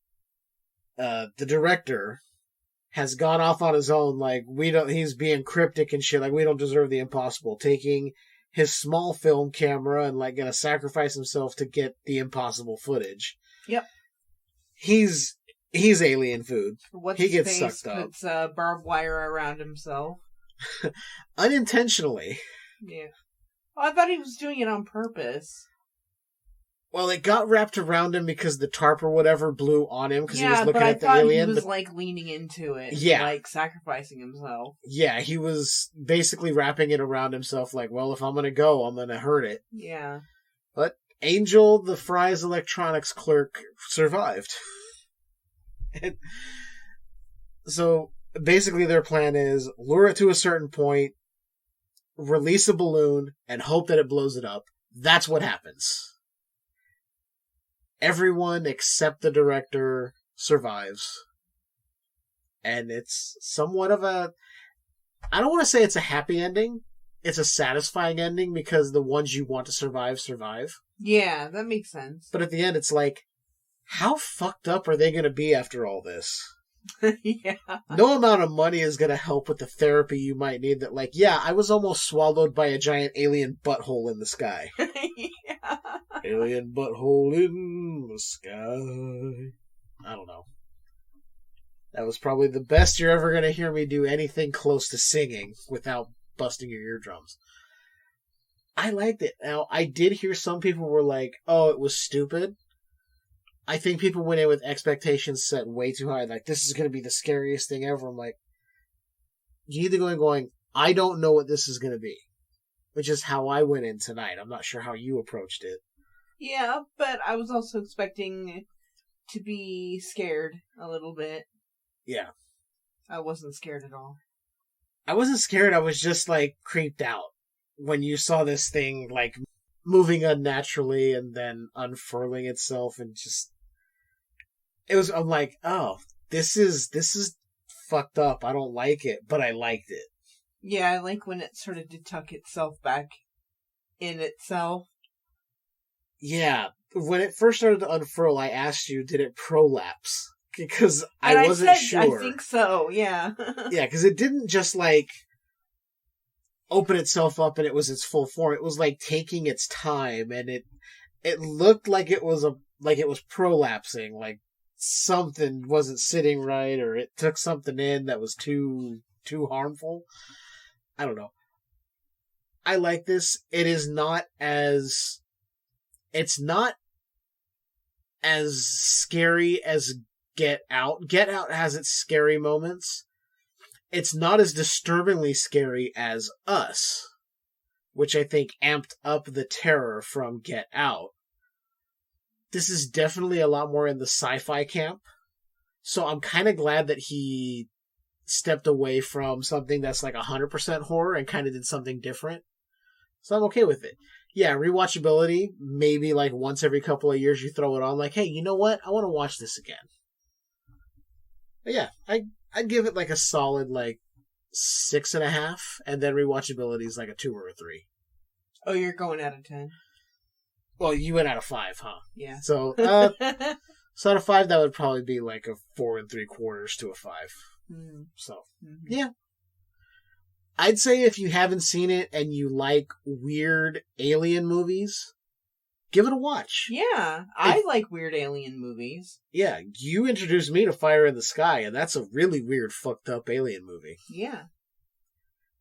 The director has gone off on his own. Like he's being cryptic and shit. Like we don't deserve the impossible, taking his small film camera and like gonna sacrifice himself to get the impossible footage. Yep. He's alien food. He gets sucked up. Puts barbed wire around himself. Unintentionally. Yeah. Oh, I thought he was doing it on purpose. Well, it got wrapped around him because the tarp or whatever blew on him because he was looking at the alien. alien. He was like leaning into it. Yeah. Like sacrificing himself. Yeah, he was basically wrapping it around himself like, well, if I'm going to go, I'm going to hurt it. Yeah. But Angel, the Fry's electronics clerk, survived. And so basically their plan is lure it to a certain point, release a balloon, and hope that it blows it up. That's what happens. Everyone except the director survives. And it's somewhat of a... I don't want to say it's a happy ending. It's a satisfying ending because the ones you want to survive, survive. Yeah, that makes sense. But at the end, it's like, how fucked up are they going to be after all this? Yeah. No amount of money is going to help with the therapy you might need that, like, yeah, I was almost swallowed by a giant alien butthole in the sky. Yeah. Alien butthole in the sky. I don't know. That was probably the best you're ever going to hear me do anything close to singing without busting your eardrums. I liked it. Now, I did hear some people were like, oh, it was stupid. I think people went in with expectations set way too high. Like, this is going to be the scariest thing ever. I'm like, you need to go in going, I don't know what this is going to be. Which is how I went in tonight. I'm not sure how you approached it. Yeah, but I was also expecting to be scared a little bit. Yeah. I wasn't scared at all. I wasn't scared. I was just, like, creeped out when you saw this thing, like, moving unnaturally and then unfurling itself and just... I'm like, oh, this is fucked up. I don't like it, but I liked it. Yeah, I like when it sort of did tuck itself back in itself. Yeah, when it first started to unfurl, I asked you, did it prolapse? Because I wasn't sure. I think so, yeah. Yeah, because it didn't just, like, open itself up and it was its full form. It was, like, taking its time, and it looked like it was prolapsing, like something wasn't sitting right, or it took something in that was too harmful. I don't know. I like this. It's not as scary as Get Out. Get Out has its scary moments. It's not as disturbingly scary as Us, which I think amped up the terror from Get Out. This is definitely a lot more in the sci-fi camp. So I'm kind of glad that he stepped away from something that's like 100% horror and kind of did something different. So I'm okay with it. Yeah, rewatchability, maybe like once every couple of years you throw it on, like, hey, you know what? I want to watch this again. But yeah, I'd give it like a solid like 6.5, and then rewatchability is like a 2 or a 3. Oh, you're going out of 10? Well, you went out of 5, huh? Yeah. So, out of 5, that would probably be like a 4 3/4 to a 5. Mm. So, yeah. I'd say if you haven't seen it and you like weird alien movies, give it a watch. Yeah, I like weird alien movies. Yeah, you introduced me to Fire in the Sky, and that's a really weird, fucked up alien movie. Yeah.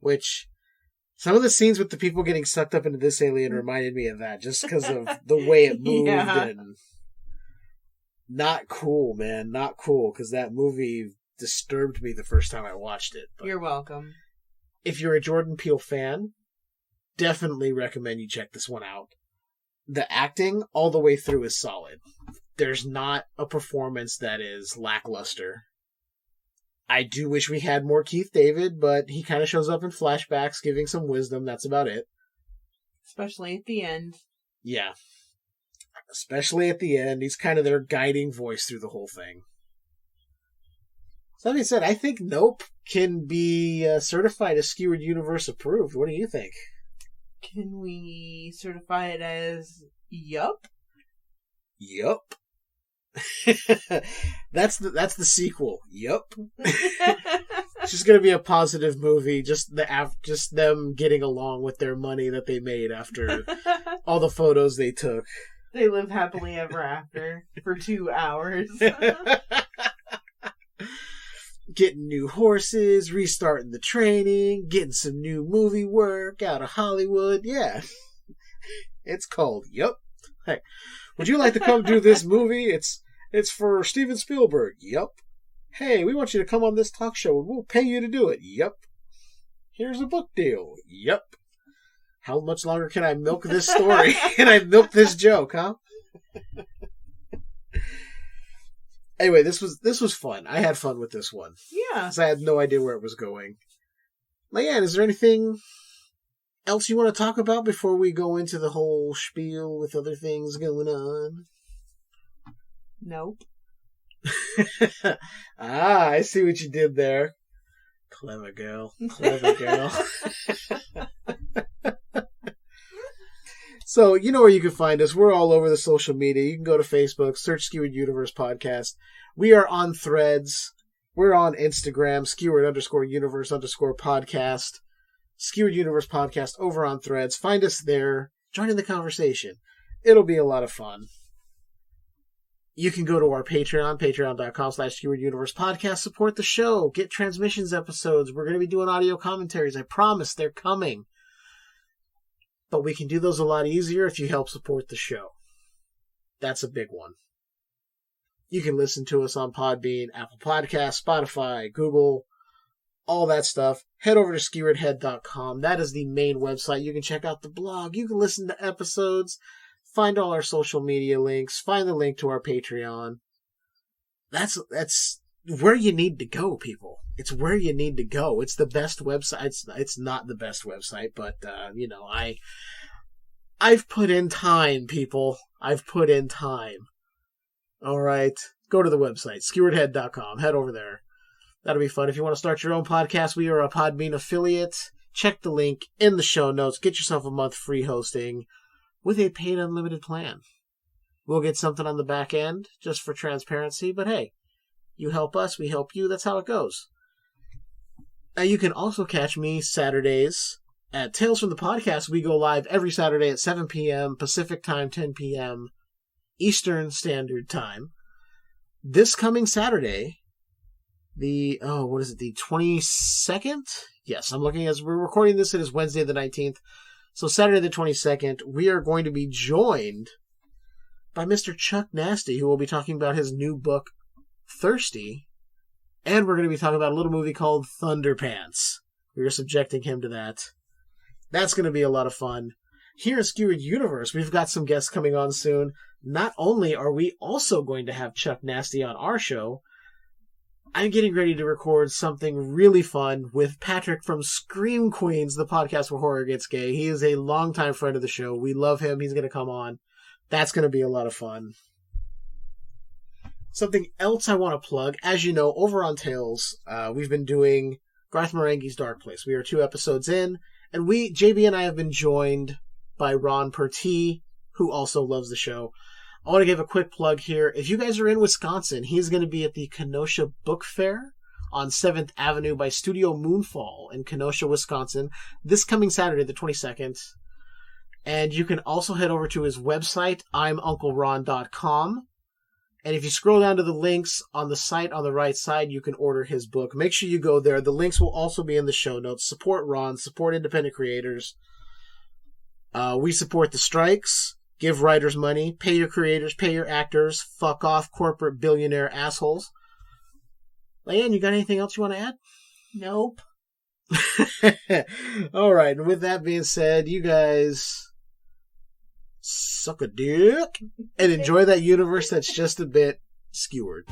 Which, some of the scenes with the people getting sucked up into this alien reminded me of that, just because of the way it moved. Yeah. And not cool, man. Not cool, because that movie disturbed me the first time I watched it. But you're welcome. If you're a Jordan Peele fan, definitely recommend you check this one out. The acting all the way through is solid. There's not a performance that is lackluster. I do wish we had more Keith David, but he kind of shows up in flashbacks giving some wisdom. That's about it. Especially at the end. Yeah. Especially at the end. He's kind of their guiding voice through the whole thing. So that being said, I think Nope can be certified as Skewered Universe approved. What do you think? Can we certify it as yup? Yup. That's the sequel. Yup. It's just going to be a positive movie. Just them getting along with their money that they made after all the photos they took. They live happily ever after for 2 hours. Getting new horses, restarting the training, getting some new movie work out of Hollywood. Yeah. It's called Yup. Hey, would you like to come do this movie? It's for Steven Spielberg. Yup. Hey, we want you to come on this talk show and we'll pay you to do it. Yup. Here's a book deal. Yup. How much longer can I milk this story? Can I milk this joke, huh? Anyway, this was fun. I had fun with this one. Yeah. Because I had no idea where it was going. Leiann, is there anything else you want to talk about before we go into the whole spiel with other things going on? Nope. I see what you did there. Clever girl. Clever girl. So, you know where you can find us. We're all over the social media. You can go to Facebook, search Skewered Universe Podcast. We are on Threads. We're on Instagram, Skewered_Universe_Podcast. Skewered Universe Podcast over on Threads. Find us there. Join in the conversation. It'll be a lot of fun. You can go to our Patreon, patreon.com/Skewered Universe Podcast. Support the show. Get transmissions episodes. We're going to be doing audio commentaries. I promise they're coming. But we can do those a lot easier if you help support the show. That's a big one. You can listen to us on Podbean, Apple Podcasts, Spotify, Google, all that stuff. Head over to skeweredhead.com. That is the main website. You can check out the blog. You can listen to episodes. Find all our social media links. Find the link to our Patreon. That's where you need to go, people. It's where you need to go. It's the best website. It's not the best website, but I've put in time, people. I've put in time. All right, go to the website, skeweredhead.com. Head over there. That'll be fun. If you want to start your own podcast, we are a Podbean affiliate. Check the link in the show notes. Get yourself a month free hosting with a paid unlimited plan. We'll get something on the back end just for transparency, but hey, you help us, we help you. That's how it goes. Now, you can also catch me Saturdays at Tales from the Podcast. We go live every Saturday at 7 p.m. Pacific Time, 10 p.m. Eastern Standard Time. This coming Saturday, the 22nd? Yes, I'm looking as we're recording this. It is Wednesday the 19th. So Saturday the 22nd, we are going to be joined by Mr. Chuck Nasty, who will be talking about his new book, Thirsty. And we're going to be talking about a little movie called Thunderpants. We are subjecting him to that. That's going to be a lot of fun. Here at Skewered Universe, we've got some guests coming on soon. Not only are we also going to have Chuck Nasty on our show, I'm getting ready to record something really fun with Patrick from Scream Queens, the podcast where horror gets gay. He is a longtime friend of the show. We love him. He's going to come on. That's going to be a lot of fun. Something else I want to plug, as you know, over on Tales, we've been doing Garth Marenghi's Dark Place. We are 2 episodes in, and JB and I have been joined by Ron Pertee, who also loves the show. I want to give a quick plug here. If you guys are in Wisconsin, he's going to be at the Kenosha Book Fair on 7th Avenue by Studio Moonfall in Kenosha, Wisconsin, this coming Saturday, the 22nd. And you can also head over to his website, I'mUncleRon.com. And if you scroll down to the links on the site on the right side, you can order his book. Make sure you go there. The links will also be in the show notes. Support Ron. Support independent creators. We support the strikes. Give writers money. Pay your creators. Pay your actors. Fuck off, corporate billionaire assholes. Leiann, you got anything else you want to add? Nope. All right. And with that being said, you guys suck a dick and enjoy that universe that's just a bit skewered.